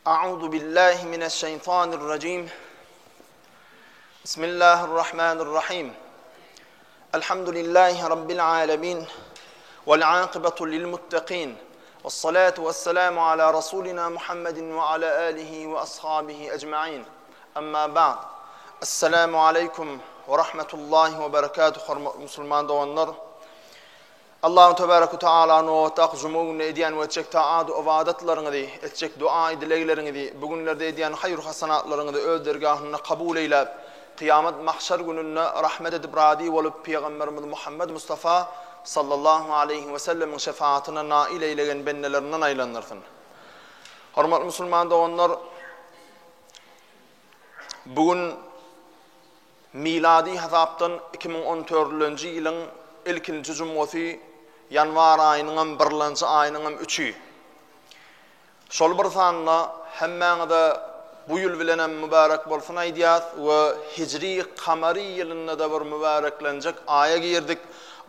أعوذ بالله من الشيطان الرجيم بسم الله الرحمن الرحيم الحمد لله رب العالمين والعاقبة للمتقين والصلاة والسلام على رسولنا محمد وعلى آله وأصحابه أجمعين أما بعد السلام عليكم ورحمة الله وبركاته مسلمان doğanlar Allahu Tebaraka Teala'nın o taqzumuğunu ediyen ve etcek taat ve ibadetlerini etcek dua dileklerini bugünlerde ediyen hayır hasanatlarını öz dergahına kabul eyle. Kıyamet mahşer gününe rahmet edip radi olup Peygamberimiz Muhammed Mustafa sallallahu aleyhi ve sellem'in şefaatine nail eylegen bennelerinden aylanırsın. Hormatly Müslüman doğanlar, bugün miladi hesaptan 2014 yılın ilkinci cumhuriyeti yanvar ayının 1-nji ayının 3'ü. Şol bir sanla hemmeňide bu ýyl bilen mübarek bolsun aýdýas we hicri kamari ýylynda da bir mübareklenjek aya girdik.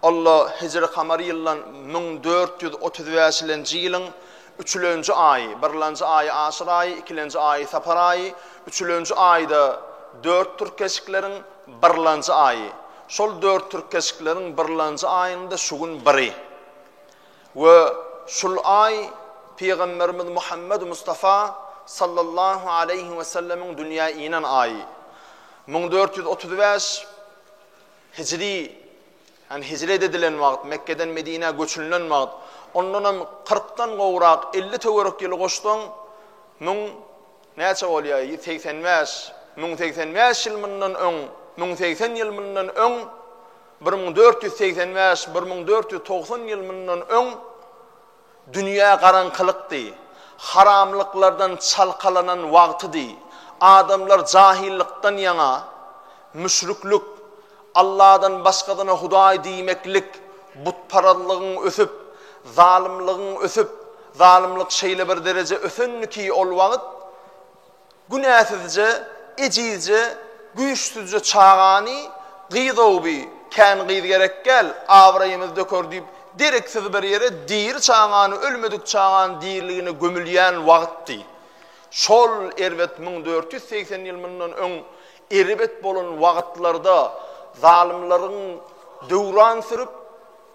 Allah hicri kamari ýyllan 1435-nji ýylyň 3-nji aýy, 1-nji aýy aşyr aýy, 2-nji aýy sapar aýy, 3-nji aýda 4 türkeşiklerin 1-nji aýy. Şol 4 türkeşiklerin 1-nji aýynda şugün biri. Ve şul ay Peygamberimiz Muhammed Mustafa sallallahu aleyhi ve sellem'in dünya inen ayı. 1435 hicri, yani hicret edilen vaqt, Mekke'den Medine'ye göçülen vaqt. Ondan 40'tan gowrak 50 töwerek ýyl goşdan näçe bolýar? 85 ýyl mundan öň, 1080 ýyl mundan öň 1485 1490 ýyl mundan öň dünýä garanqylykdy, haramlyklardan çalkalanan wagtydy. Adamlar jahillikden ýana müşriklik, Allah'dan başgadyna Hudaý diýmeklik, butparallygyň ösüp, zalimligiň ösüp, zalimlik şeýle bir derece ösenki ol wagt günäsizce, ejizce, güýçsüzce çağany gyýdowy kän gyýdy gerek gel, awraýymyzda kördüp direksiz bir ýere diýir çağany, ölmedik çağan diýirligini gömülýän wagtdy. Şol erbet 1480 ýyl mundan öň erbet bolan wagtlarda zalimlaryň döwran sürüp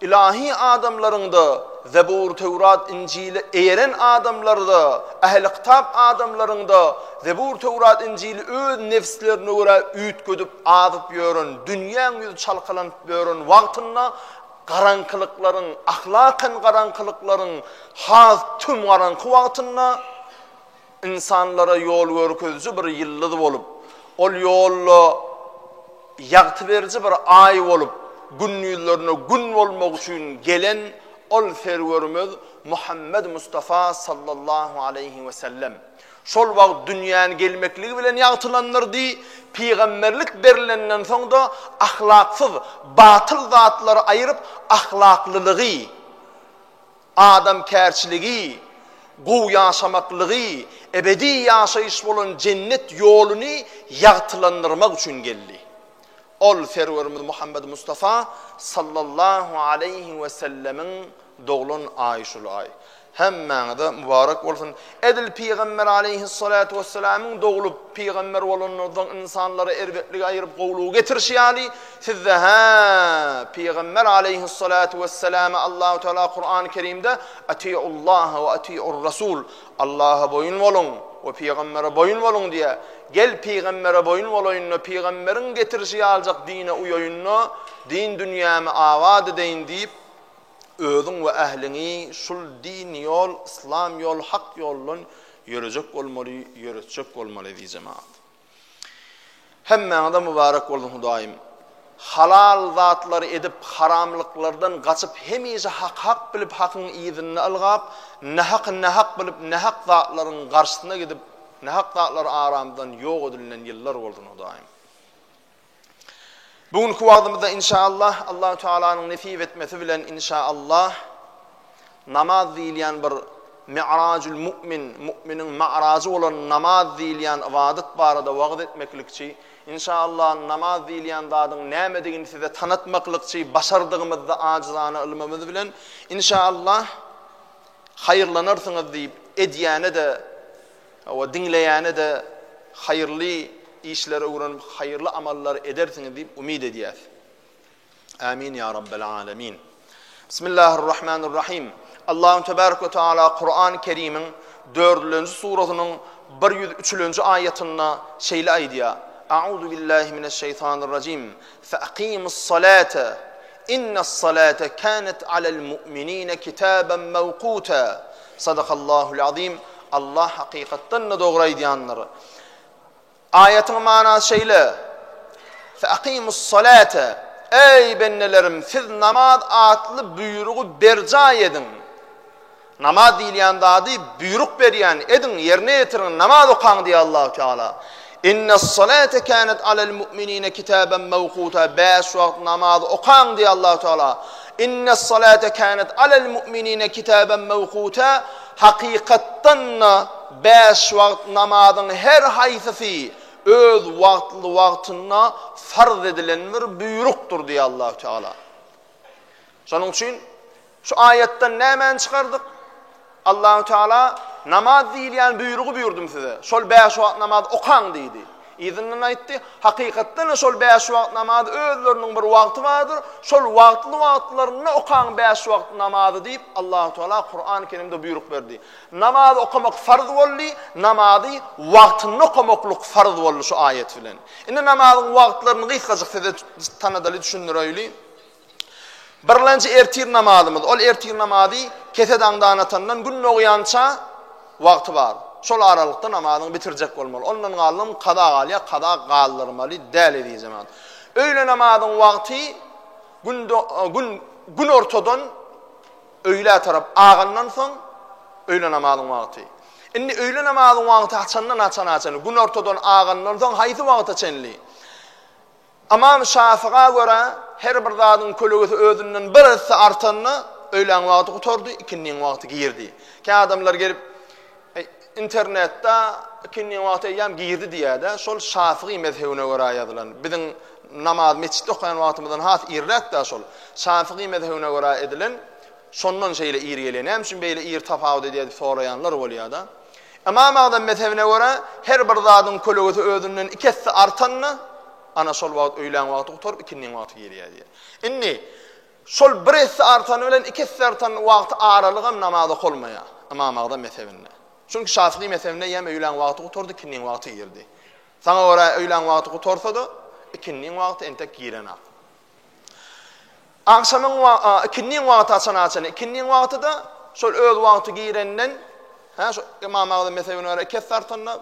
ilahi adamlaryňda Zebur, Tevrat, İncil'i eýeren adamlarda, ehli kitap adamlaryňda Zebur, Tevrat, İncil'i öz nefslerine göre üýtgödüp adyp ýören, dünýäň ýüzü çalkalanyp ýören wagtynda garanqylyklaryň, ahlakan garanqylyklaryň haz tüm garanqy wagtynda insanlara ýol görkezji bir ýyldy bolup, ol ýolda ýagty berji bir ay bolup, günnüýlerine gün bolmak üçin gelen ol serwerimiz Muhammed Mustafa sallallahu aleyhi ve sellem. Şol wagt dünýäni gelmekligi bilen ýagtylanyrdy. Peygamberlik berilenden soňda ahlaksyz, batyl zatlary aýryp ahlaklylygy, adam kärçiligi, gowy ýaşamaklygy, ebedi ýaşaýyş bolan cennet ýoluny ýagtylandyrmak üçin geldi. Ol serwerimiz Muhammed Mustafa sallallahu aleyhi ve sellemin doğulan ay şul ay. Hemmäňe mübarek bolsun. Edil Peygamber aleyhissalatu vesselam'ın doğulup Peygamber bolanlardan insanlara erbetlik aýyryp gowlugy getirşýäli. Sizde Peygamber aleyhissalatu vesselam Allahu Teala Kur'an-ı Kerim'de atiullah ve atiur Rasul. Allah'a boyun bolun ve Peygamber'e boyun bolun diye. Gel Peygamber'e boyun bolaýyn, Peygamber'in getirşi aljak dine uýaýyn, din dünýäme awad edeýin diýip özüň we ählini şul din ýol, İslam ýol, hak ýollan ýörejek bolmaly, ýöretjek bolmaly diýip jemaat. Hemmäňe mübarek bolsun Hudaýym. Halal zatlary edip haramlyklardan gaçyp hemije hak bilip hakyň ýyzyny algap, nahak bilip nahak zatlaryň garşysyna gidip nahak zatlar aramdan ýok edilen ýyllar boldy Hudaýym. Bugünkü wagtymyzda inşallah Allahu Teala'nın nesip etmesi bilen inşallah namaz diýilýän bir mi'rajul mu'min, mu'minin ma'razy bolan namaz diýilýän ibadet barada wagt etmeklikçi, inşallah namaz diýilýän zadyň nämedigini size tanıtmaklikçi başardygymyzda ajizana ilmimiz bilen inşallah haýyrlanarsyňyz diýip edýäne de O dinleyene de hayırlı işlere uğranıp hayırlı amallar edersiniz deyip umid ediyaz. Amin ya Rabbel alemin. Bismillahirrahmanirrahim. Allahu Tebaraka ve Teala Kur'an-ı Kerim'in 4. suretunun 103. ayetine şeyle aydiya. A'udhu billahi mineşşeytanirracim. Fe'akimus salate. İnnes salate kânet alel mu'minîne kitâben mevkûta. Sadakallahul azim. Allah hakikatten doğru aydiyanları. Ayetin manası şeyle. Fe'akimus salate. Ey bennelerim, siz namaz adlı buyruğu berca edin. Namaz diýilýän zady buyruk berýän edin, yerine getirin, namaz okan diýär Allah Teala. İnnes salate kânet alel mu'minîne kitâben mevkûta. 5 wagt namaz okan diýär Allah Teala. İnnes salate kânet alel mu'minîne kitâben mevkûta. Hakykatdan 5 wagt namazyň her haýsysy öz wagtlyna farz edilen bir buyrukdur diýär Allah Teala. Şonuň üçin şu aýetden näme çykardyk? Allah Teala namaz diýilýän buyrugy buyurdum size. Şol 5 wagt namaz okan diýdi. Izinden aýtdy, hakykatdan şol 5 wagt namaz özleriniň bir wagty bardyr. Şol wagtlaryny okan 5 wagt namazy diýip Allah Teala Kur'an-ı Kerimde buyruk berdi. Namaz okamak farz boldy, namazy wagtyny okamaklyk farz boldy şu ayet bilen. Indi namazyň wagtlaryny gysgaça size tanadaly düşündirýäli. Birlenci ertir namazımız, ol ertir namazı keseden danatandan gün oğuyança vakti var. Şol aralıkta namazını bitirecek olmalı. Ondan galım kada galıya, kada galdırmalı, del ediği zaman. Öğle namazın vakti gün ortadan öğle taraf ağından son öğle namazın vakti. Inni öğle namazın vakti açandan gün ortadan ağından son haydi vakti çenli. Amam Şafii'ye göre her bir zadın kölügüsü özünden birisi artanını öğlen vakti kutordu, ikindin vakti girdi. Ki adamlar gelip internette ikindin vakti eyyam girdi diye de şol Şafii mezhebine göre yazılan. Bizim namaz meçitte okuyan vaktimizden has irrak da şol Şafii mezhebine göre edilen sondan şeyle ir gelen. Hem için böyle ir tafavut diye sorayanlar oluyor da. Amam adam mezhebine göre her bir zadın kölügüsü özünden ikisi artanını ana şol wagt öýlen wagty gutorup ikindin wagty geriýär diýer. Inni şol birisi artan bilen ikisi artan wagty aralygam namaza bolmaýar. Imam Agda mezhebinde. Çünki Şafii mezhebinde ýem öýlen wagty gutordy, ikindin wagty girdi. Saňa göre öýlen wagty gutorsa-da ikindin wagty entek girenä. Akşamyň ikindin wagty açan ikindin wagtyda şol öz wagty girenden şol Imam Agda mezhebine göre ikisi artanna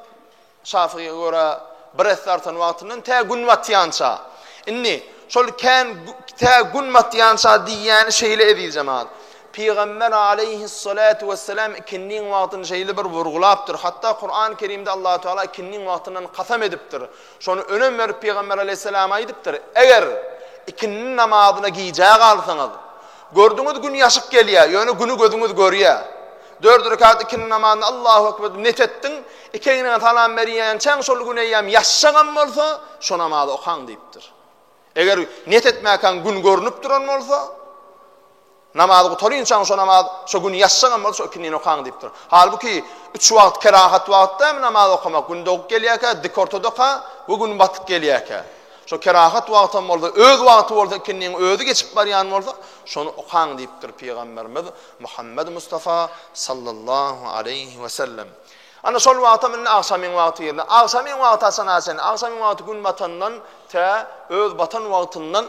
Şafii'ye göre bir sartan wagtynyň tä gün watyança. Inni şol kän tä gün watyança diýen şeýle edil jemaat. Peygamber aleyhissalatu vesselam ikindin wagtyny şeýle bir wurgulapdyr. Hatta Kur'an-ı Kerimde Allah Teala ikindin wagtynyň kasam edipdir. Şonu önem berip Peygamber aleyhissalam aýdypdyr. Eger ikindin namazyna giýjä galsaňyz, gördüňiz gün ýaşyk gelýär, ýöne günü gözüňiz görýär. 4 rekat ikindin namazyny Allahu ekber net etdiň. İkeyine talan beriyen çen şol güneýem ýaşagan bolsa, şo namazy okan diýipdir. Eger net etmäken gün görünüp duran bolsa, namazy gutoryn çen şo namaz, şo gün ýaşagan bolsa ikindin okan diýipdir. Halbuki 3 wagt kerahat wagtda namaz okamak gün dog gelýärkä, dik ortadoka, bu gün batyp gelýärkä. Şo kerahat wagtdan bolsa, öz wagty bolsa ikindin özü geçip barýan bolsa, şonu okan diýipdir Peygamberimiz Muhammed Mustafa sallallahu aleyhi ve sellem. Ana şol wagtda men akşamyň wagty ýerine, akşamyň wagty açanasen, akşamyň wagty gün batandan tä öz batan wagtyndan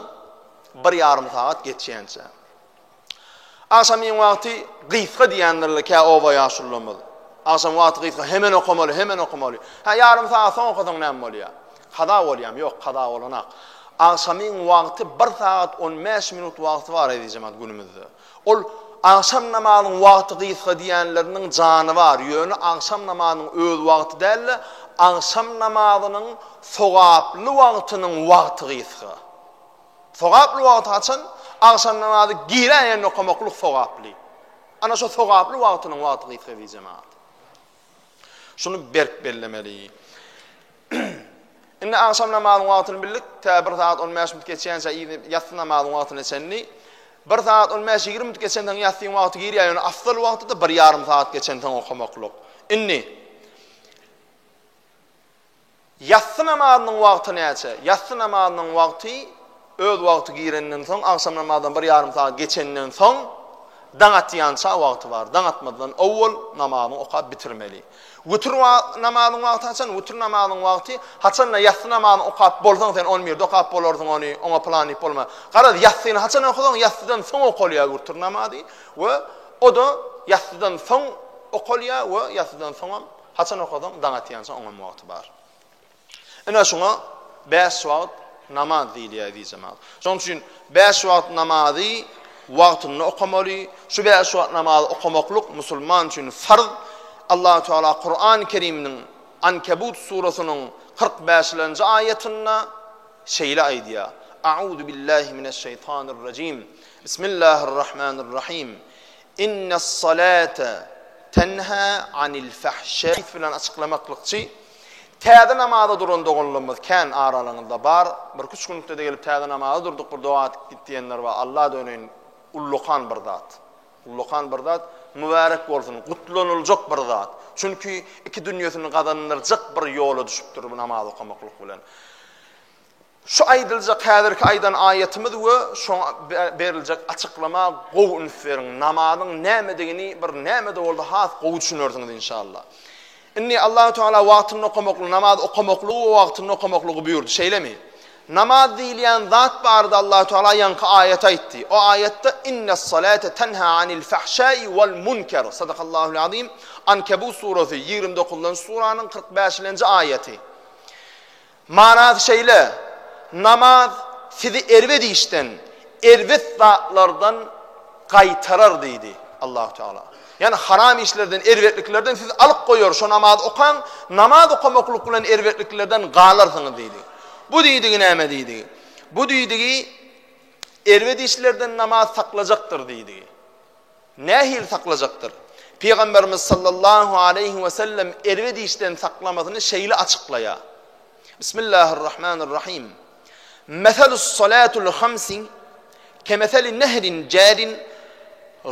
1,5 saat geçýänçe. Akşamyň wagty gysga diýenlerle kä oba ýaşullamaz. Akşam wagty gysga hemen okumaly. Ha ýarym saat soň okadyň näme bolýar? Kada bolýam, ýok kada bolanak. Akşamyň wagty 1 saat 15 minut wagty bar edýärem günümizde. Ol akşam namazynyň wagty gysga diýenleriniň jany bar. Ýöne akşam namazynyň öz wagty däl, akşam namazynyň sogaply wagtynyň wagty gysga. Sogaply wagty açan akşam namazy giren okumaklyk sogaply. Ana şo sogaply wagtynyň wagty gysga diýjem. Şunu berk bellemeli. Inne akşam namazynyň wagtyny bildik, 1 saat 15 minut geçýänçe ýatsy namazynyň wagtyny senli 1 saat 15-20 minut geçenden ýatsy wagty girýär, ýöne afdal wagtyda 1,5 saat geçenden okumaklyk. Inni Yatsı namazının wagty näçe? Yatsı namazının wagty öz wagty girenden soň, akşam namazdan 1,5 saat geçenden soň daňatýança wagty bar. Daňatmadan awwal namazyny okap bitirmeli. Witr namazynyň wagty haçan? Witr namazynyň wagty haçan yatsı namazyny okap bolsaň sen 11-de okap bolarsyň ony oňa plany bolma. Gara yatsyny haçan okudaň? Yatsydan soň okulýar witr namazy we o da yatsydan soň okulýar we yatsydan soň haçan okudaň daňatýança oňa wagty bar. Ene şoňa 5 wagt namaz diýilýär diýjemez. Şoň üçin 5 wagt namazy wagtyny okamaly. Şu 5 wagt namaz okamaklyk musulman üçin farz. Allah Teala Kur'an-ı Kerim'nin Ankebut surasının 45-nji ayetinde şeýle aýdýar. A'udhu billahi mineşşeytanirracim. Bismillahirrahmanirrahim. İnnes salate tenha anil fahşai filan açıklamaklıkçı. Täze namaza durandygynlygymyz kän aralygynda bar. Bir küçük günlükde de gelip täze namaza durduk, bir dua etip gitdiýenler we Allah dönen ullukan bir zat. Ullukan bir zat, mübarek bolsun, gutlanıljak bir zat. Çünki iki dünýäsini gazanyrjak bir ýola düşüpdir bu namaz okamaklyk bilen. Şu aýdyljak häzirki aýdan ayetimiz we şu beriljek açıklama gow ünsüriň namazyň nämedigini bir näme de boldy has gow düşünersiňiz inşallah. Inni Allah Teala wagtyny okamaklyk, namaz okamaklyk we wagtyny okamaklyk buyurdy. Şeýlemi? Namaz diýilen zat barda Allah Teala ýanky ayet aýtdy. O ayetde innes salate tenha anil fahşai wal munkar. Sadaqallahul azim. Ankebut surasy 29-njy suranyň 45-nji ayeti. Manasy şeýle: namaz sizi erwedi işten, erwet zatlardan gaýtarar diýdi Allah Teala. Yani haram işlerden, erwetliklerden siz alyp goýar. Şo namaz okan, namaz okamaklyk bilen erwetliklerden galarsyňyz diýdi. Bu diýdigi näme diýdi? Bu diýdigi erwet işlerden namaz saklajakdyr diýdi. Nähil saklajakdyr? Peygamberimiz sallallahu aleyhi ve sellem erwet işden saklamasyny şeýle açıklaýar. Bismillahirrahmanirrahim. Meselus salatul hamsi kemeseli nehrin jarin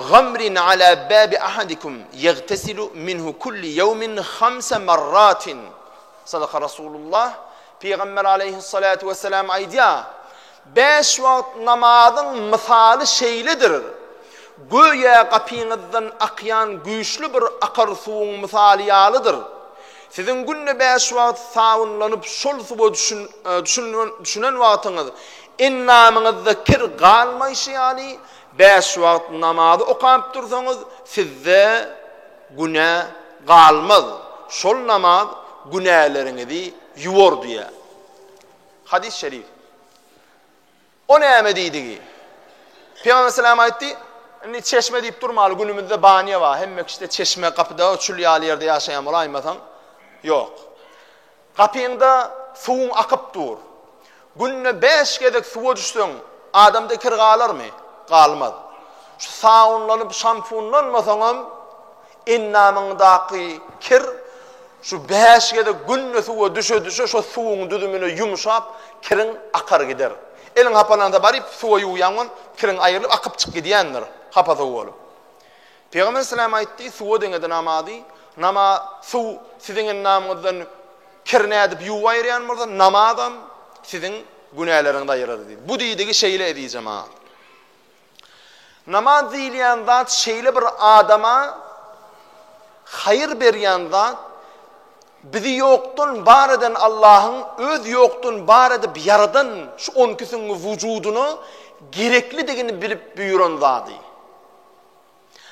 غمر على باب أحدكم يغتسل منه كل يوم 5 مرات. صدق رسول الله. Peygamber aleyhissalatu vesselam aýdýar. 5 wagt namazyň misaly şeýledir. Göýe gapyňyzdan akýan güýçli bir akar suwuň misaly ýalydyr. Sizin günne 5 wagt sawunlanyp şol suwa düşünen wagtyňyz innamyňyzda kir galmaýşy, 5 wagt namazy okap dursaňyz sizde günä galmaz. Şol namaz günäleriňizi yuwar diýär. Hadis şerif. O näme diýdigi? Peygamber selam aýtdy, "Ni çeşme diýip durmaly, günümizde baniye bar. Hemme işte çeşme kapyda, çül ýaly ýerde ýaşaýan bolaýmasaň, ýok. Kapyňda suwuň akyp dur. Günne 5 gedek suwa düşseň, adamda kir galarmy? Galmaz. Şu sawunlanyp şampunlanmasaňam innamyňdaky kir şu 5 gedek günne suwa düşe şu suwuň düdümine yumşap kirin akar gider. Elin hapananda baryp suwa ýuýangyň kirin aýrylyp akyp çyk gidýändir. Hapada bolup. Peygamber sallam aýtdy, suwa deňe namazy, suw siziň namyňyzdan kirne edip ýuwaýarýanmyr, namazam siziň günäleriňde aýrar diýdi. Bu diýdigi şeýle edýjem ha. Namaz diýilen zat şeýle bir adama hayır berýän zat, bizi ýokdan bar eden Allahyň öz ýokdan bar edip yaradan şu 10 kisiň wüjuduny gerekli degini bilip buyuran zady.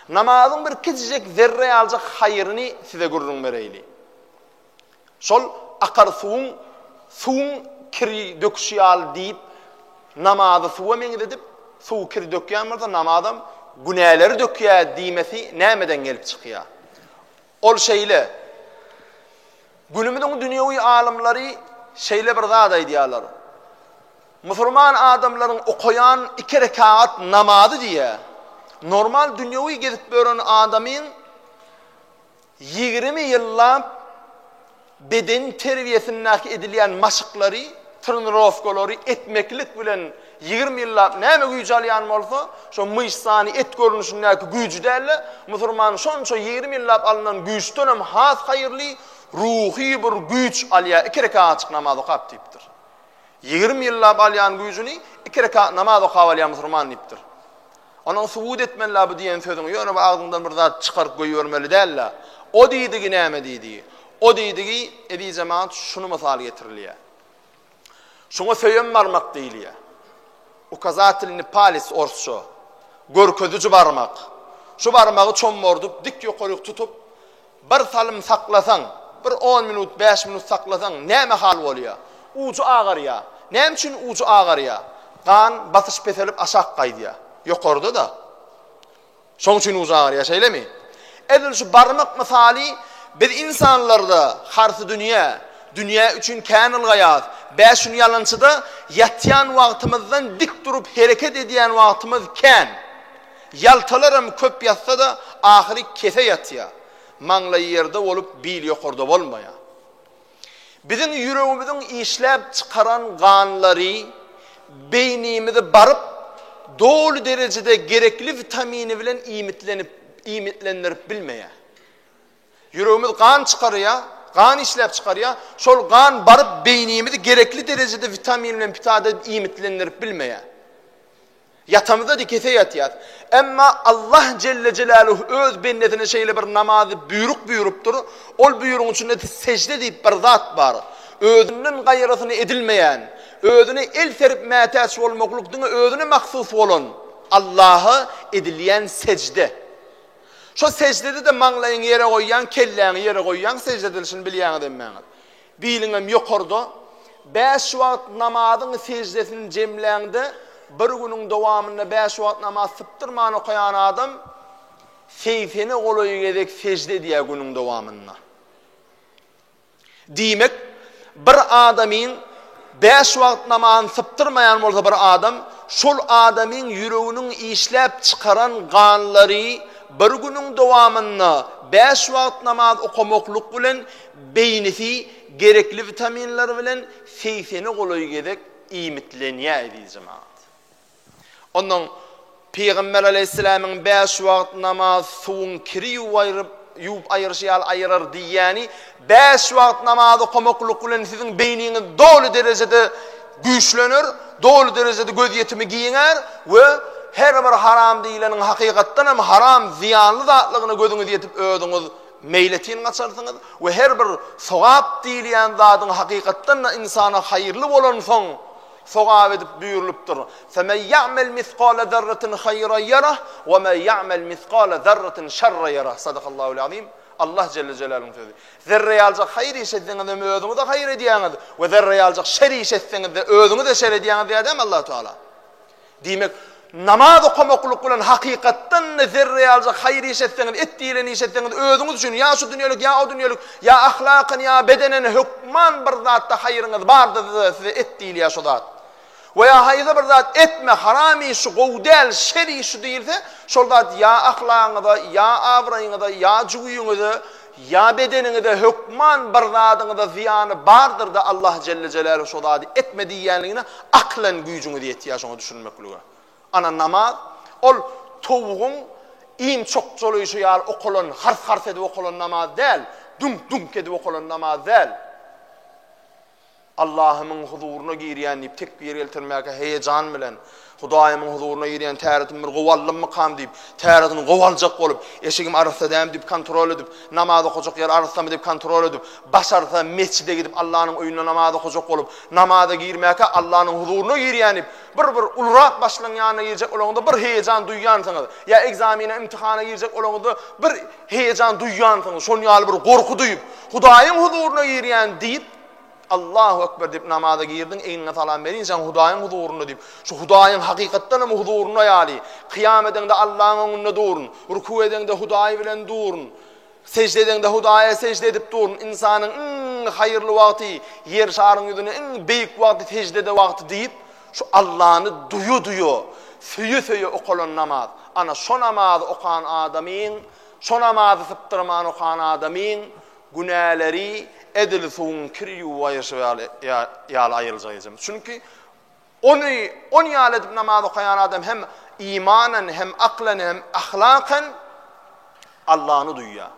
Namazyň bir kiçik zerre aljak haýyryny size görüň bereyli. Şol akar suwuň kiri döküşýal diýip namazy suwa meňdedip suw kiri dökýänmärde namazam günäleri dökýär diýmesi nämeden gelip çykýar? Ol şeýle günümizde dünýäwi alimleri şeýle bir zat aýdýarlar. Musulman adamlaryň okayan 2 rekat namazy diýe. Normal dünýäwi gezip bören adamyň 20 ýyllap beden terbiýesindäki edilýän maşyklary, trenirovkalary etmeklik bilen 20 ýyllap näme güýj alýan bolsa, şo myşsany et görnüşindäki güýjü däle, musulman şonça 20 ýyllap alynan güýjden hem has haýyrly, ruhi bir güç alya 2 rekat açık namaz okap deyipdir. 20 yıllap alyan gücünü 2 rekat namaz okap alyan musulman deyipdir. Onun subut etmenler bu diyen sözünü yönü ağzından bir zat çıkarıp koyuvermeli derler. O deydi ki näme deydi? O deydi ki edi cemaat şunu misal getiriliyor. Şuna söyüm barmak deyiliyor. Ukazatil Nipalis orsu. Görködücü barmak. Şu barmağı çomordup dik yukarı tutup bir salım saklasan, bir 10 minut 5 minut saklasan näme hal oluyor? Ucu ağır ya. Näme için ucu ağır ya? Kan basış peselip aşağı kaydıya. Yukarıda da. Şoň üçin ucu ağır ya şeýle mi? Edil şu barmak misali biz insanlarda harsı dünya üçün känil gayat, 5 gün yalançıda yatyan wagtymyzdan dik durup hareket edýän wagtymyz kän. Yaltalarım köp yatsa da ahiri kese yatya. Mangla yerde olup bil yukarıda bolmaya. Bizim yüreğimizin işlep çıkaran ganları beynimizi barıp doğru derecede gerekli vitamini bilen imitlenirip bilmeye. Yüreğimiz kan çıkarıya, kan işlep çıkarıya, şol kan barıp beynimizi gerekli derecede vitamin bilen pitada imitlenirip bilmeye. Yatamıza dikese yatıyat. Emma Allah Celle Celaluhu öz bennetine şeyle bir namazı buyurupdur. Ol buyruğun içinde secde deyip bir zat var. Özünün gayrısını edilmeyen, özüne el serip mätäç bolmaklykdyň özüne mahsus bolan Allah'a edilen secde. Şu secdede de manglayın yere koyyan, kelläňi yere koyyan secde edilişini bilýän edemmäňiz. Biliňem ýokarda 5 wagt namazyň secdesini jemläňde bir günün dowamında 5 wagt namaz syptyrman okayan adam seyfeni goloy gedek secde diýär günün dowamında. Diýmek bir adamın 5 wagt namaz syptyrmayan bolsa bir adam, şol adamın yüreğinin işlep çıkaran ganlary bir günün dowamında 5 wagt namaz okamaklyk bilen beynisi gerekli vitaminler bilen seyfeni goloy gedek imitlenýär diýjem. Onun Peygamber Aleyhisselam'ın 5 wagt namaz suwun kiri yup ayırar diýäni 5 wagt namaz okamaklyk bilen siziň beyniňiz dolu derecede güýçlenir, dolu derecede göz yetimi giýiňär we her bir haram diýilenin hakykatdan hem haram ziyanly zatlygyny gözüňiz yetip ödüňiz meýletin gaçarsyňyz we her bir sowap diýilen zatyň hakykatdan da insana haýyrly bolan soň sowap edip buyurulupdyr. "Femen ya'mel miskale zerratin hayran yarah ve men ya'mel miskale zerratin şerran yarah." Sadakallahu azim. Allah Celle Celaluhu'nun sözü. Zerre alacak hayır işettiğinizde özünüz de hayır ediýäňiz we zerre alacak şer işettiğinizde özünüz de şer ediýäňiz diýär Allah Teala. Diýmek namaz okamaklyk bilen hakykatdan zerre alacak hayır işettiğiniz, etdiýilen işettiğiniz özünüz üçin ya şu dünýälik ya o dünýälik ya ahlakyn ya bedenen hukman bir zatda hayırınız bardyr size etdiýilýär şu zat. Veya hayda bir zat etme harami şu gowdel şeri şu değilse şol zat ya ahlakyňyzda ya awraýyňyzda ya juýuňyzda ya bedeniňizde hukman bir zatyňyzda ziyany bardyr da Allah Celle Celaluhu şu zaty etme diýenligine aklan güýjüňiz ýetýär şoňa düşünmeklige. Ana namaz ol towugyň im çok jolýşy ýaly okulan harf edip okulan namaz däl, dunk edip okulan namaz däl. Allah'ımın huzuruna girýän tekbir eltirmäge heyecan bilen Hudaýymyň huzuruna girýän täretim bir gowallym mykam diýip täretini gowaljak bolup eşigim arasydam diýip kontrol edip namaz okujak ýer arasydam diýip kontrol edip başarsa mescide gidip Allah'ın öýüne namaz okujak bolup namaza girmäge Allah'ın huzuruna girýän bir ulrak başlaryň ýanyna girjek olanda bir heyecan duýýansyňyz ya egzamine imtihana girjek olanda bir heyecan duýýansyňyz şol ýaly bir gorku duýup Hudaýyň huzuruna girýän diýip Allahu Ekber deyip namaza girdin, eynine salam berin, sen Hudaýyň huzuruna deyip, şu Hudaýyň hakykatdan hem huzuruna ýaly, kıyam edende Allah'ın önüne durun, ruku edende Hudaýy bilen durun, secde edende Hudaýa secde edip durun, insanyň haýyrly wagty, yer şaryň ýüzüne beýik wagty secdede wagty deyip, şu Allah'ny duyu, süýü okalan namaz. Ana şo namaz okan adamyň, şo namazy syptyrman okan adamyň günäleri edil suwun kirýu ýaly aýyljak. Çünki onu ýaly edip namaz okayan adam hem imanan hem aklan hem ahlakan Allah'ını duýýar.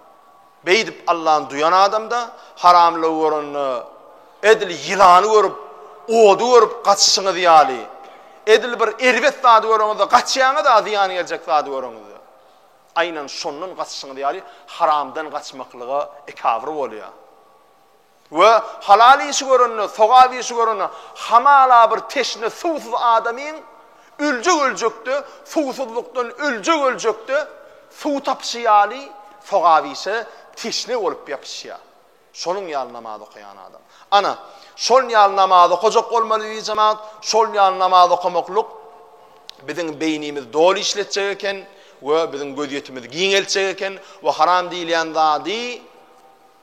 Beydip Allah'ın duyan adamda haramlı görünü, edil yılanı görüp, odu görüp kaçışını diyali. Edil bir ervet zadı görünü da kaçıyanı da ziyanı gelecek zadı görünü da. Aynen şonun kaçışını diyali haramdan kaçmaklığı ekavr oluyor. Ve halal işi görünü, soğav işi görünü, hamala bir teşne suğsuz adamın ölcüktü, suğsuzluktan ölcüktü, suğ tapşıyali, soğav işi teşne olup yapışıyor. Şonun yal namazı okuyan adam. Ana, şol yal namazı okuyacak olmalı bir cemaat, şol yal namazı okumakluk bizim beynimiz dolu işletecek eken ve bizim göziyetimiz giňelçek eken ve haram diýilýän zady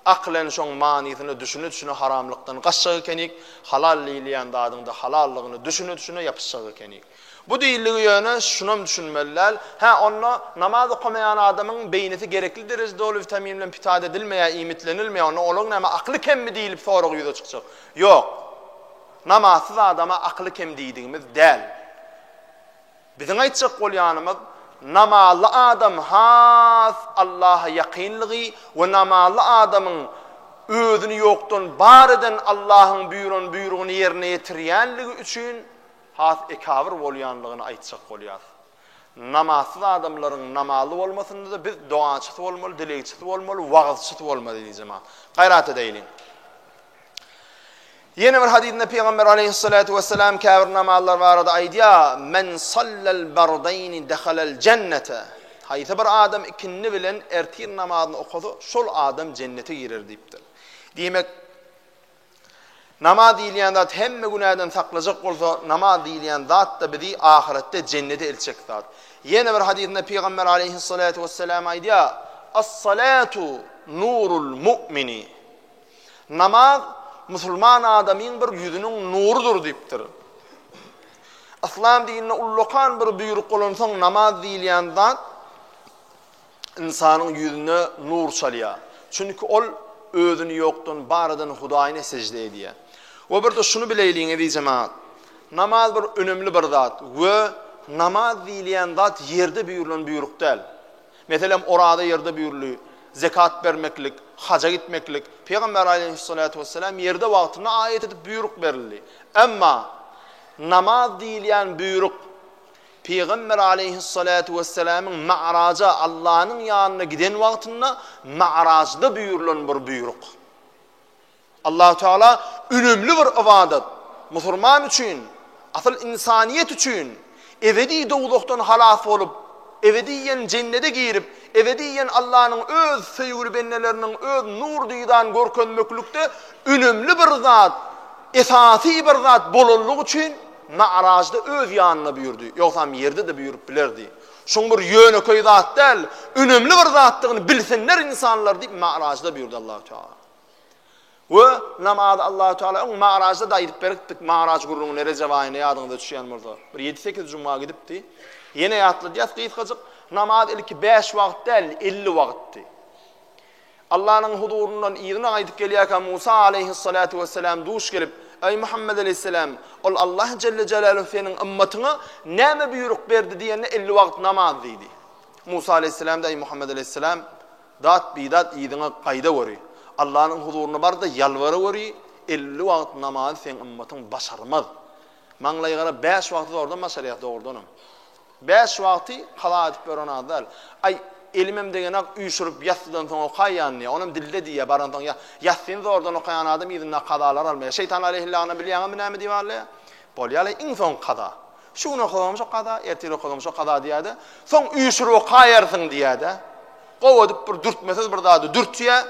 aklen şoň manysini düşüne haramlykdan gaçşak ekenik, halal diýilýän zadyň da halallygyny düşüne yapışjak ekenik. Bu diýiligi ýöne şunam düşünmeliler. Onda namaz okumayan adamın beynisi gerekli derecede dolu vitamin bilen pitad edilmeýär, imitlenilmeýär. Onu olog näme akly kemmi diýilip sorag ýüze çykjak. Ýok. Namazsız adama akly kem diýdigimiz däl. Biziň aýtjak bolýanymyz namazlı adam has Allah'a yakınlığı ve namazlı adamın özünü yoktan bar eden Allah'ın buyruğunu yerine getirýänligi üçin has ekavr bolýanlygyny aýtjak bolýar. Namazsız adamlaryň namazlı bolmasynda da biz duaçy bolmaly, dilekçi bolmaly, wagzyçy bolmaly diýjema. Gaýrat edeýin. Yeni bir hadisinde Peygamber aleyhissalatu vesselam kâfir namazlar barada aýdýar: "Men sallal bardayn dakhalal cennete." Haýsy bir adam ikinni bilen ertir namazyny okudy, şol adam cennete girer diýipdir. Demek namaz diýilýän zat hemme günahdan saklajak bolsa, namaz diýilýän zat da bizi ahiretde cennete elçek zat. Yeni bir hadisinde Peygamber aleyhissalatu vesselam aýdýar: "As-salatu nurul mu'mini." Namaz Müslüman adamın bir yüzünün nurudur diýipdir. İslam dinine ullukan bir buyruk bolansoň namaz diýilýän zat insanyň yüzüne nur çalýar. Çünki ol özüni ýokdan baradan Hudaýyna secde edýär. O bir de şunu bileýliň edi cemaat. Namaz bir önemli bir zat we namaz diýilýän zat ýerde buyurulan buyruk däl. Meselem orada ýerde buyurulýar. Zekat vermeklik, haca gitmeklik. Peygamber aleyhissalatu vesselam yerde wagtyna ayet edip buyruk berildi. Emma namaz diýilýän buyruk Peygamber aleyhissalatu vesselam'ın ma'raja Allah'ın ýanyna giden wagtyna ma'rajda buyurulan bir buyruk. Allah Teala önemli bir ibadet. Müslüman üçin, asıl insaniyet üçin ebedi dowlukdan halas bolup ebediyen cennete girip, ebediyen Allah'ın öz sevgili bennelerinin öz nur diýdan görkenmeklikde önemli bir zat, esasy bir zat bolanlyk üçin ma'rajda öz ýanyna buyurdy. Ýoksam ýerde de buyurup bilerdi. Şoň bir ýöneköý zat däl, önemli bir zatlygyny bilsenler insanlar diýip ma'rajda buyurdy Allah Teala. Ve namaz Allah Teala on ma'rajda da aýdyp beripdik. Ma'raj gurrun nerede jawaýyna ýadyňda düşýän bolsa. Bir 7-8 juma gidipdi. Yine ýatly diýip gyýtgazyk namaz ilki 5 wagt däl 50 wagtdy. Allah'ın huzurundan ýygyna aýdyp gelýärken Musa aleyhissalatu vesselam duş gelip: "Ey Muhammed aleyhisselam, ol Allah celle celaluhu senin ümmetina näme buyruk berdi?" diýende 50 wagt namaz diýdi. Musa aleyhisselam da: "Ey Muhammed aleyhisselam, dat bidat ýygyna gaýda göri. Allah'ın huzuruna bar da yalvara göri, 50 wagt namaz sen ümmetin başarmaz. Maňlaý gara 5 wagt ordan maşariýat doğurdanam. 5 wagty qala edip beran adal. Ay elimem degene üýşürüp ýatdydan soň okaýan ýa, onam dilde diýe barandan ýa, ýatdyn zordan okaýan adam ýygyna qadalar almaýar. Şeytan aleyhillahna bilýän näme diýýärler? Bolýaly inson qada. Şunu okudum şu qada, erteli okudum şu qada diýäde. Soň üýşürüp okaýarsyň diýäde. Gow edip bir dürtmesiz bir dady dürtýär.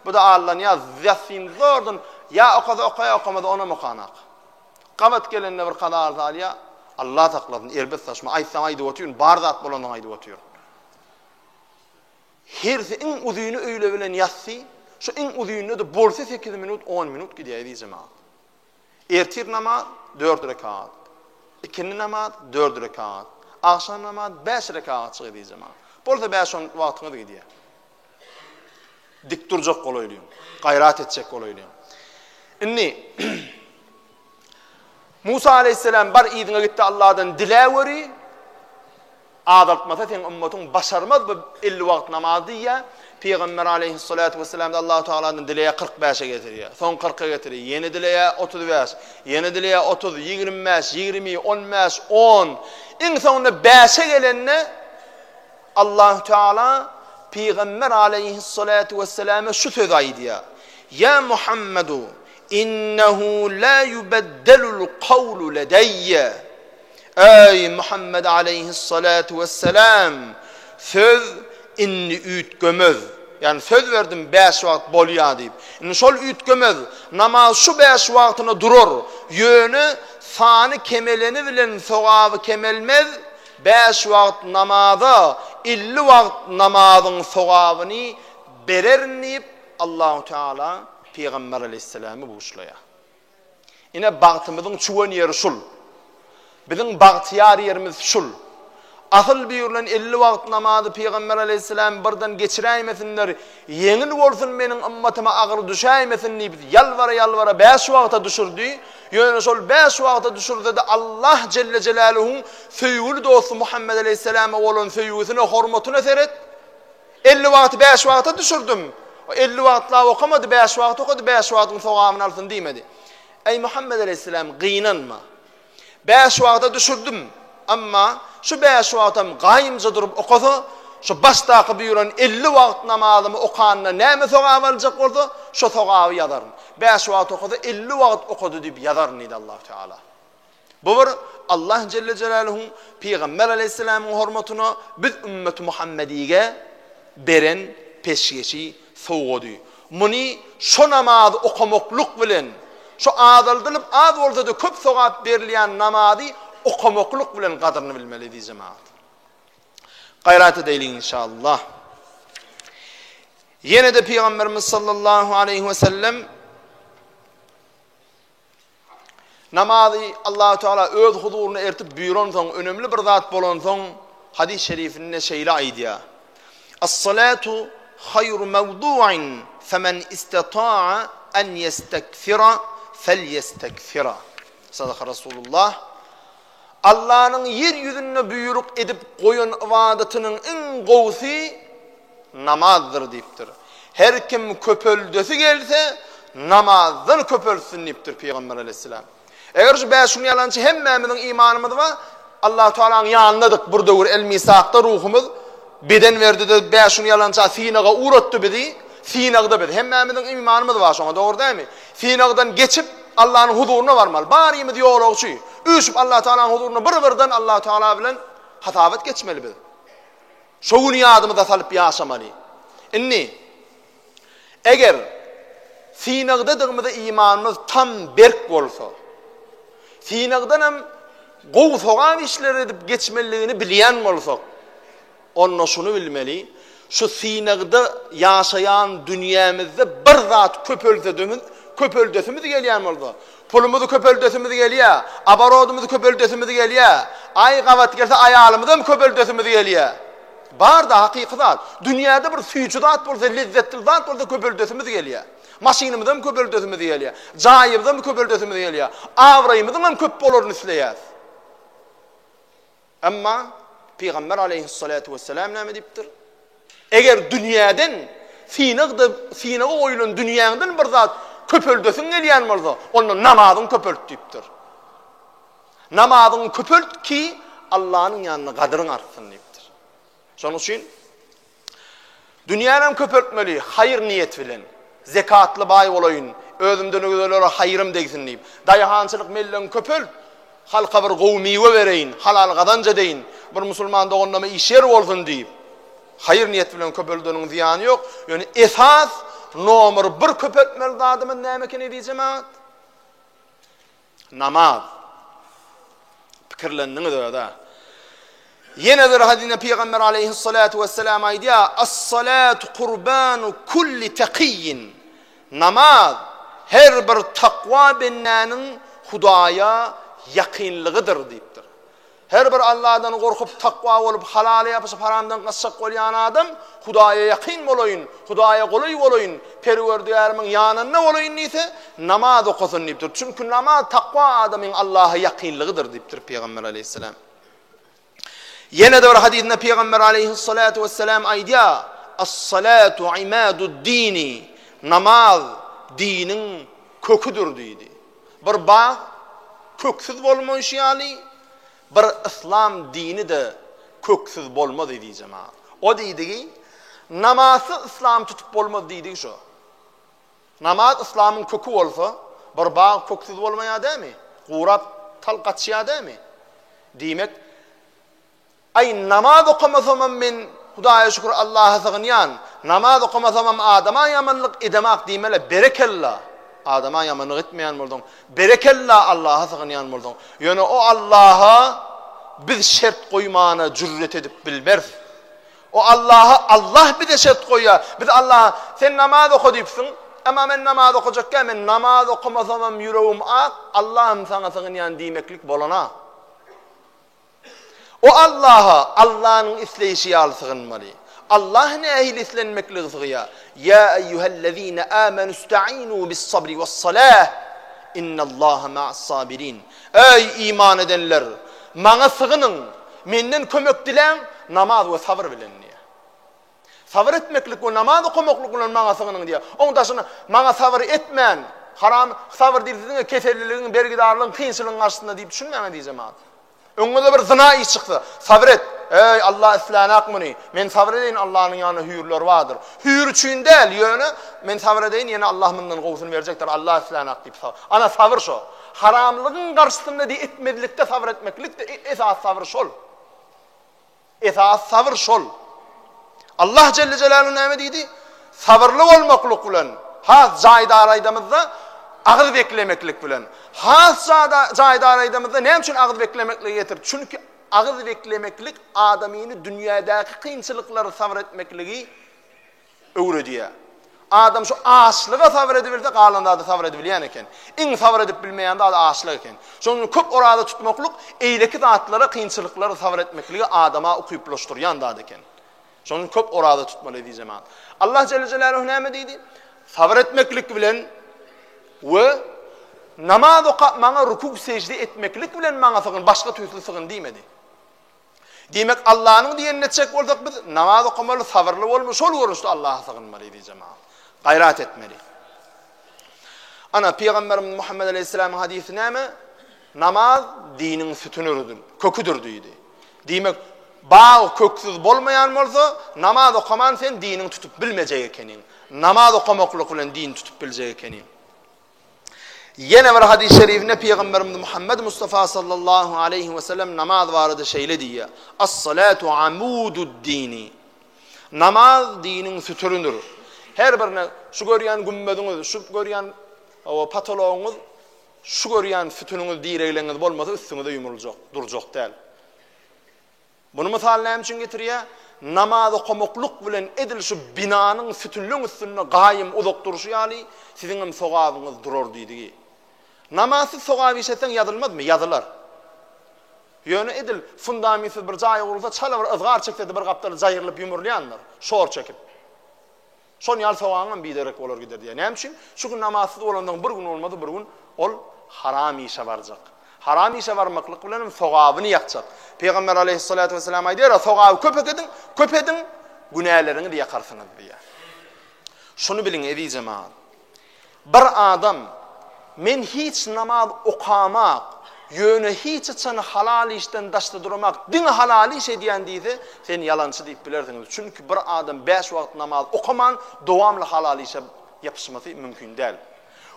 Bu da Allah'ın ýatdyn zordan ýa okamada ona okanak. Qabat gelende bir qada alýa. Allah takladın, elbet saçma, aysan aydı otuyorsun, bardat bolandan aydı otuyorsun. Hersi in uzuyunu öyle bilen yatsi, şu in uzuyunu da bolsa 8 minut, 10 minut gidiyor diyeceğim. Ertir namaz 4 rekat, ikindi namaz 4 rekat, akşam namaz 5 rekat çıkıyor diyeceğim. Bolsa 5-10 vaktini gidiyor. Dik duracak olaylıyorum, gayret edecek olaylıyorum. Inni Musa aleyhisselam bar iyidine gitti Allah'dan dileweri. Adaltmata sen ümmetin başarmaz bu 50 vakt namazı ya. Peygamber aleyhissalatu vesselam da Allah Teala'nın dileye 45'e getiriyor. Son 40'a getiriyor. Yeni dileye 35, yeni dileye 30, 25, 20, 15, 10. En sonunda 5'e gelenine Allah Teala Peygamber aleyhissalatu vesselam'a şu söz aydiyor. Ya Muhammedu innehu la yubeddelul kavlu ledeyye. Ey Muhammed aleyhissalatu vesselam söz inni ütgömöz. Yani söz verdim 5 vakt bolya deyip. İnni şol ütgömöz. Namaz şu 5 vaktına durur. Yönü sani kemeleni bilen sogabı kemelmez. 5 vakt namaza 50 vakt namazın sogabını bererniyip Allah-u Teala Peygamber aleyhisselamı buğuşlaya. Yine baktımızın çuvan yeri şul. Bizim bahtiyar yerimiz şul. Asıl buyurulan 50 vakt namazı Peygamber aleyhisselam birden geçireymesinler. Yengil olsun benim ümmetime ağır düşeymesin deyip yalvara 5 vakta düşürdü. Yani sol 5 vakta düşürdü de Allah Celle Celaluhu feyyul dostu Muhammed aleyhisselama olan feyyusuna hormatuna seret. 50 vakti 5 vakta düşürdüm. 50 vaktla okumadı 5 vakt okudu 5 vaktın sogabını alsın demedi. Ey Muhammed aleyhisselam gıynanma. 5 vakta düşürdüm ama şu 5 vaktam gayimca durup okudu. Şu baştaki buyuran 50 vakt namazımı okanına neyme sogabı alacak oldu? Şu sogabı yadarım. 5 vakt okudu 50 vakt okudu deyip yadarım dedi Allah Teala. Bu bir Allah Celle Celaluhu Peygamber aleyhisselamın hormatına biz ümmeti Muhammediye beren peşgeçi soğudu. Muni şu namazı okumakluk bilen şu adaldılıp az olsa da köp sogap berliyan namazı okumakluk bilen kadrını bilmeli diye cemaat. Gayret edelim inşallah. Yine de Peygamberimiz sallallahu aleyhi ve sellem namazı Allah-u Teala öz huzuruna ertip buyuran son önemli bir zat bolan son hadis-i şerifinde şeyle aydiya. As-salatu hayru mevdu'in femen istata'a en yestekfira felyestekfira. Sadaka Resulullah. Allah'ın yeryüzüne buyruk edip koyun ibadetinin en gowsi namazdır deyiptir. Her kim köpöldösü gelse namazdan köpölsün deyiptir Peygamber aleyhisselam. Eğer şu 5 gün yalancı hemmemizin imanımız var, Allah Teala'nın yanladık burada bir el-misakta ruhumuz beden verdi de 5 gün yalancı Sinaga uğrattı bizi, Sinag'da bizi. Hemmemizin imanımız var sonra, doğru değil mi? Sinag'dan geçip Allah'ın huzuruna varmalı. Barimiz yolu şu. Üçüp Allah Teala'nın huzuruna birden Allah Teala bilen hatavet geçmeli biz. Şu dünyadımıza salıp yaşamalı. İnni eğer Sinag'da imanımız tam berk olsa, Sinag'dan hem gov soğan işler edip geçmeliğini bileyen olsak, onunla şunu bilmeli, şu Sinag'da yaşayan dünyamızda bir zat köpöldösümüz geliyen oldu. Pulumuzu köpöldösümüz geliyor, abarodumuzu köpöldösümüz geliyor, ay kavat gelse ayalımıza mı köpöldösümüz geliyor? Var da hakikat. Dünyada bir suyucu zat olsa, lezzetli zat olsa köpöldösümüz geliyor. Maşinimizden mi köpöldösümüz geliyor? Cayibden mi köpöldösümüz geliyor? Avrayımızdan mı köp olurunu isteyiz? Ama Peygamber aleyhissalatu vesselam ne deyiptir? Eğer dünyadan Sinag'da oyulun dünyadan bir zat köpöldösün geliyen varsa onun namazın köpölt deyiptir. Namazın köpölt ki Allah'ın yanına kadrın artsın deyiptir. Şunun için dünyanın köpöltmeli hayır niyet bilen, zekatlı bay olayın, özümden ögölere hayırım deysin deyip, dayahancılık mellen köpölt, halka bir gowmiwe vereyin, halal kazanca deyin, bir musulman da onunla işyer olsun deyip, hayır niyet bilen köpöldönün ziyanı yok. Yani esas nomor bir köpöltmeli adamın nemekini diyeceğim. Namaz. Fikirlendiniz öyle. Yenedir hadine Peygamber aleyhissalatu vesselam aydı ya, as-salatu kurbanu kulli takiyyin. Namaz her bir takva bennenin Hudaya yakınlığıdır deyiptir. Her bir Allah'dan korkup takva olup halal yapıp haramdan kaçak olayan adam Hudaya yakın olayın, Hudaya kolay olayın, Perverdigarımın yanında olayın neyse namaz okusun deyiptir. Çünkü namaz takva adamın Allah'a yakınlığıdır deyiptir Peygamber aleyhisselam. Yine de bir hadisinde Peygamber aleyhissalatu vesselam aydiya, as-salatu imadu'd-dini, namaz dinin köküdür dedi. Bir bağ köksüz bolmaş yani, bir İslam dini de köksüz bolmaz dedi cemaat. O dedi ki, namazı İslam tutup bolmaz dedi şu. Namaz İslam'ın kökü olsa, bir bağ köksüz bolmaya değil mi? Kurap talqatçıya değil mi? Demek, ay namaz okumasam men Hudaya şükür Allah'a sığınyan, namaz okumasam adama yamanlık edemek demele berekella. Adama yamanlık etmeyen boldun. Berekella Allah'a sığınyan boldun. Yani o Allah'a biz şert koymana cüret edip bilmez. O Allah'a Allah bir de şert koyya. Biz Allah'a sen namaz oku deyipsin. Ama men namaz okuyacakken men namaz okumasam yüreğim ak. Allah'ım sana sığınyan demeklik bolana. O Allah'a, Allah'ın isleyişi alsığınmalı. Allah ne ehil islenmekliği sığıya. Ya eyyühellezine amenu ista'inu bis sabri ve salah. İnnallâhe ma'as sabirin. Ey iman edenler, bana sığının, menden kömek dilen, namaz ve sabır bilen diye. Sabır etmeklik ve namaz okumaklık olan bana sığının diye. Onun taşını, bana sabır etmeyen, haram, sabır değilsizliğin, keserliliğin, bergidarlığın, kıyınçılığın karşısında deyip düşünmeyene diyeceğim abi. Önüne bir zina iş çıktı. Sabret. Ey Allah islanak mını. Men sabredeyin Allah'ın yanına hüyürler vardır. Hüyür için değil yönü. Men sabredeyin yine Allah mından kovusunu verecektir. Allah islanak deyip sabır. Ana sabır şu. Haramlığın karşısında diye etmedilikte sabretmeklikte esas sabır şol. Esas sabır şol. Allah Celle Celaluhu ne dedi? Sabırlı olmaklık ulan. Ha zayda araydamızda ağız beklemeklik bilen. Hasada cayda araydığımızda ne için ağız beklemekliği getir? Çünkü ağız beklemeklik adamını dünyadaki kıyınçılıkları sabretmekliği öğretiyor. Adam şu ağaçlığa sabredebilse kalanda da sabredebilen eken. İn sabredip bilmeyen de ağaçlık eken. Sonra köp orada tutmaklık eyleki zatlara kıyınçılıkları sabretmekliği adama okuyuplaştıran da eken. Sonra köp orada tutmalı diyeceğim. Allah Celle Celaluhu ne dedi? Sabretmeklik bilen ve namaz okutmana rukuk secde etmeklik bilen bana sığın, başka türlü sığın demedi. Demek Allah'ın diyenine çek olsak biz namaz okumalı, sabırlı olmuş, ol görüştü Allah'a sığınmalı diyeceğim. Gayret etmeli. Ana Peygamberimiz Muhammed Aleyhisselam'ın hadisi ne mi? Namaz dinin sütunüdür, köküdür dedi. Demek bağ köksüz bolmayan olsa namaz okuman sen dinin tutup bilmeyeceği ekenin. Namaz okumaklık bilen din tutup bileceği ekenin. Yine bir hadis-i şerifinde Peygamberimiz Muhammed Mustafa sallallahu aleyhi ve sellem namaz vardı şeyle diye. As-salatu amudu'd-dini. Namaz dinin sütürüdür. Her birine şu görüyen gümbediniz, şu görüyen patoloğunuz, şu görüyen sütununuz direğleriniz olmasa üstünüzde yumulacak, duracak değil. Bunu misal için getiriyor. Namaz okumakluk bilen edil şu binanın sütunluğun üstünde gayim uzak duruşu yani sizin sogabınız durur dedi. Namazsız sogağı işetsen yazılmaz mı? Yazılır. Yönü edil fundamentsiz bir cayı olursa çalıver ızgar çekse bir kaptalı zayırlıp yumurlayanlar. Şor çekip. Son yal sogağından biderek olur gider diye. Ne için? Çünkü namazsız olandan bir gün olmadı bir gün ol haram işe varacak. Haram işe varmaklık bilen sogabını yakacak. Peygamber aleyhissalatu vesselam aydiyor, sogağı köp edin, günahlarını da yakarsınız diye. Şunu bilin edi cemaat. Bir adam men hiç namaz okamak, yönü hiç için halal işten daşta durmak, din halal iş ediyen deyse, sen yalancı deyip bilirsiniz. Çünkü bir adam 5 vakit namaz okuman, devamlı halal işe yapışması mümkün değil.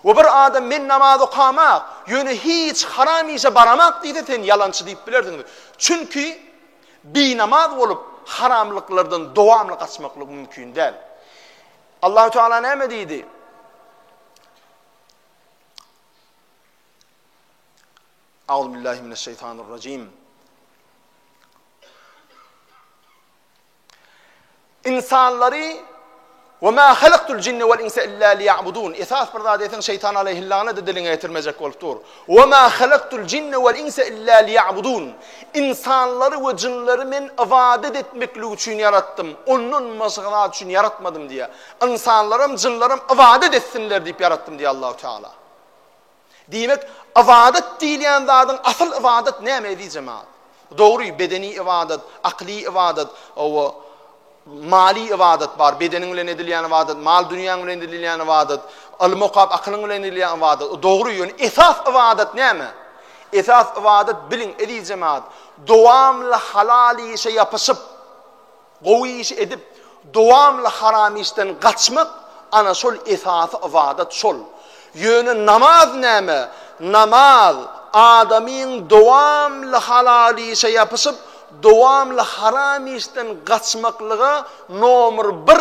Ve bir adam men namaz okamak, yönü hiç haram işe baramak deyse, sen yalancı deyip bilirsiniz. Çünkü bir namaz olup haramlıklardan devamlı kaçmaklık mümkün değil. Allah-u Teala ne mi dedi? Euzubillahimineşşeytanirracim. İnsanları ve ma halaktul cinne vel insa illa liya'budun. Esas bir daha desen şeytan aleyhillâne de diline getirmeyecek oldur. Ve ma halaktul cinne vel insa illa liya'budun. İnsanları ve cinleri men ibadet etmeklik için yarattım. Onun maşgılat için yaratmadım diye. İnsanlarım, cinlerim ibadet etsinler deyip yarattım diye Allah-u Teala. Demek ibadet diyen zatın asıl ibadet ne mi diyeceğim? Doğru, bedeni ibadet, akli ibadet, o mali ibadet var. Bedenin bilen edilýän ibadet, mal dünýäň bilen edilýän ibadet, al-muqab aklyň bilen edilýän ibadet. Doğru ýöne esas ibadet näme? Esas ibadet bilin edi cemaat. Dowamly halal işe yapışıp, gowy iş edip, dowamly haram işden gaçmak ana şol esas ibadet şol. Ýöne namaz näme? Namaz adamın dowamly halal işe yapışıp, dowamly haram işden gaçmaklygy nomer 1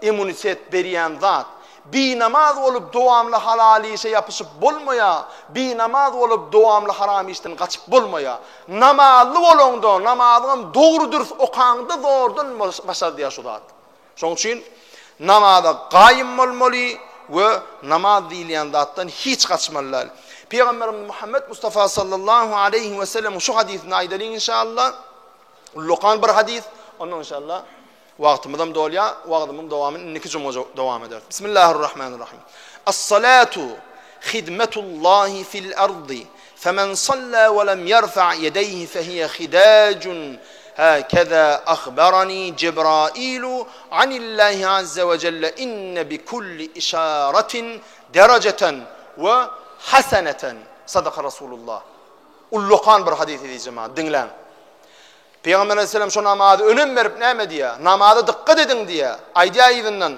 immunitet berýän zat. Bir namaz olup dowamly halal işe yapışıp bolmaya, bir namaz olup dowamly haram işden gaçyp bolmaya. Namazly bolanda, namazyň dogry dürüst okaňdy zordan başardy ýaşadat. Şoň üçin namaza gaýym bolmaly we namaz diýilýän zatdan hiç gaçmaly. Peygamberimiz Muhammed Mustafa sallallahu aleyhi ve sellem şu hadisini aýdalyn inşallah. Lokan bir hadis, ondan inşallah wagtymyzam dolýa, wagtymyň dowamyny 2 juma dowam eder. Bismillahirrahmanirrahim. As-salatu khidmatullahi fil ardi. Femen salla ve lem yerfa' yedayhi fehiye khidajun. Hakaza akhbarani Cibrailu anillahi azze ve celle inne bi kulli işaratin dereceten ve hasaneten. Sadaka Rasulullah. Ullokan bir hadis edeceğim, dinlen. Peygamber Aleyhisselam şu namazı önem verip näme diýär? Namaza dikkat edin diýär. Aýdýaýdynyň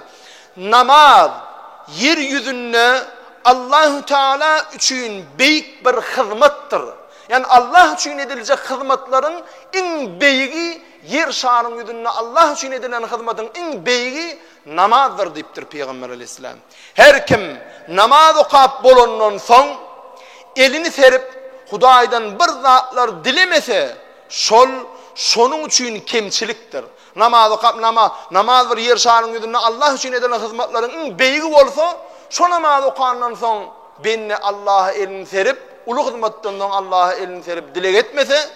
namaz yer ýüzünde Allahu Teala üçin beýik bir hyzmatdyr. Yani Allah üçin edilecek hyzmatlaryň iň beýigi yer şaryň ýüzünde Allah üçin edilen hyzmatyň iň beýigi namazdır diýipdir Peygamber Aleyhisselam. Her kim namaz okap bolandan soň elini serip Hudaýdan bir zatlar dilemese şonun üçin kemçilikdir. Namaz okap namaz bir yer şaryň ýüzünde Allah üçin edilen hyzmatlaryň iň beýigi bolsa, şo namaz okandan soň benne Allah'a elini serip ulu hyzmatdan Allah'a elini serip dilek etmese,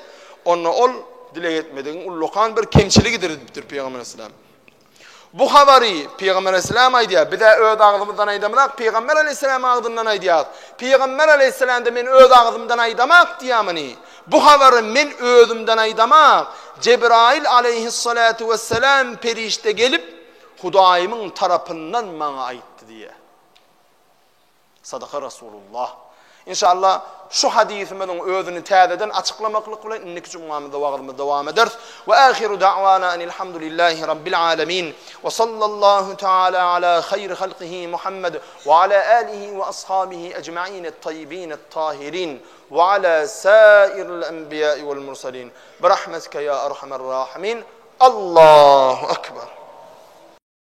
onu ol dilek etmediğin ullukan bir kemçiligidir diýipdir Peygamber Aleyhisselam. Bu habary Peygamber Aleyhisselam aýdýar. Bir de öz ağzymdan aýdamak Peygamber Aleyhisselam ağzından aýdýar. Peygamber Aleyhisselam da men öz ağzymdan aýdamak diýamyny. Bu habary men özümden aýdamak Cebrail aleyhissalatu vesselam perişte gelip Hudaýymyň tarapyndan maňa aýtdy diýe. Sadaka Rasulullah. İnşallah şu hadisimiň özüni täzeden açıklamaklyk bilen inniki jumamyzda wagtymyz dowam eder. Ve ahiru da'wana enilhamdülillahi rabbil alamin. Ve sallallahu taala ala hayri halqihi Muhammed ve ala alihi ve ashabihi ecmaîn et-tayyibin et-tahirin ve ala sairil enbiya'i vel mursalin. Bi rahmetike ya erhamer rahimin. Allahu ekber.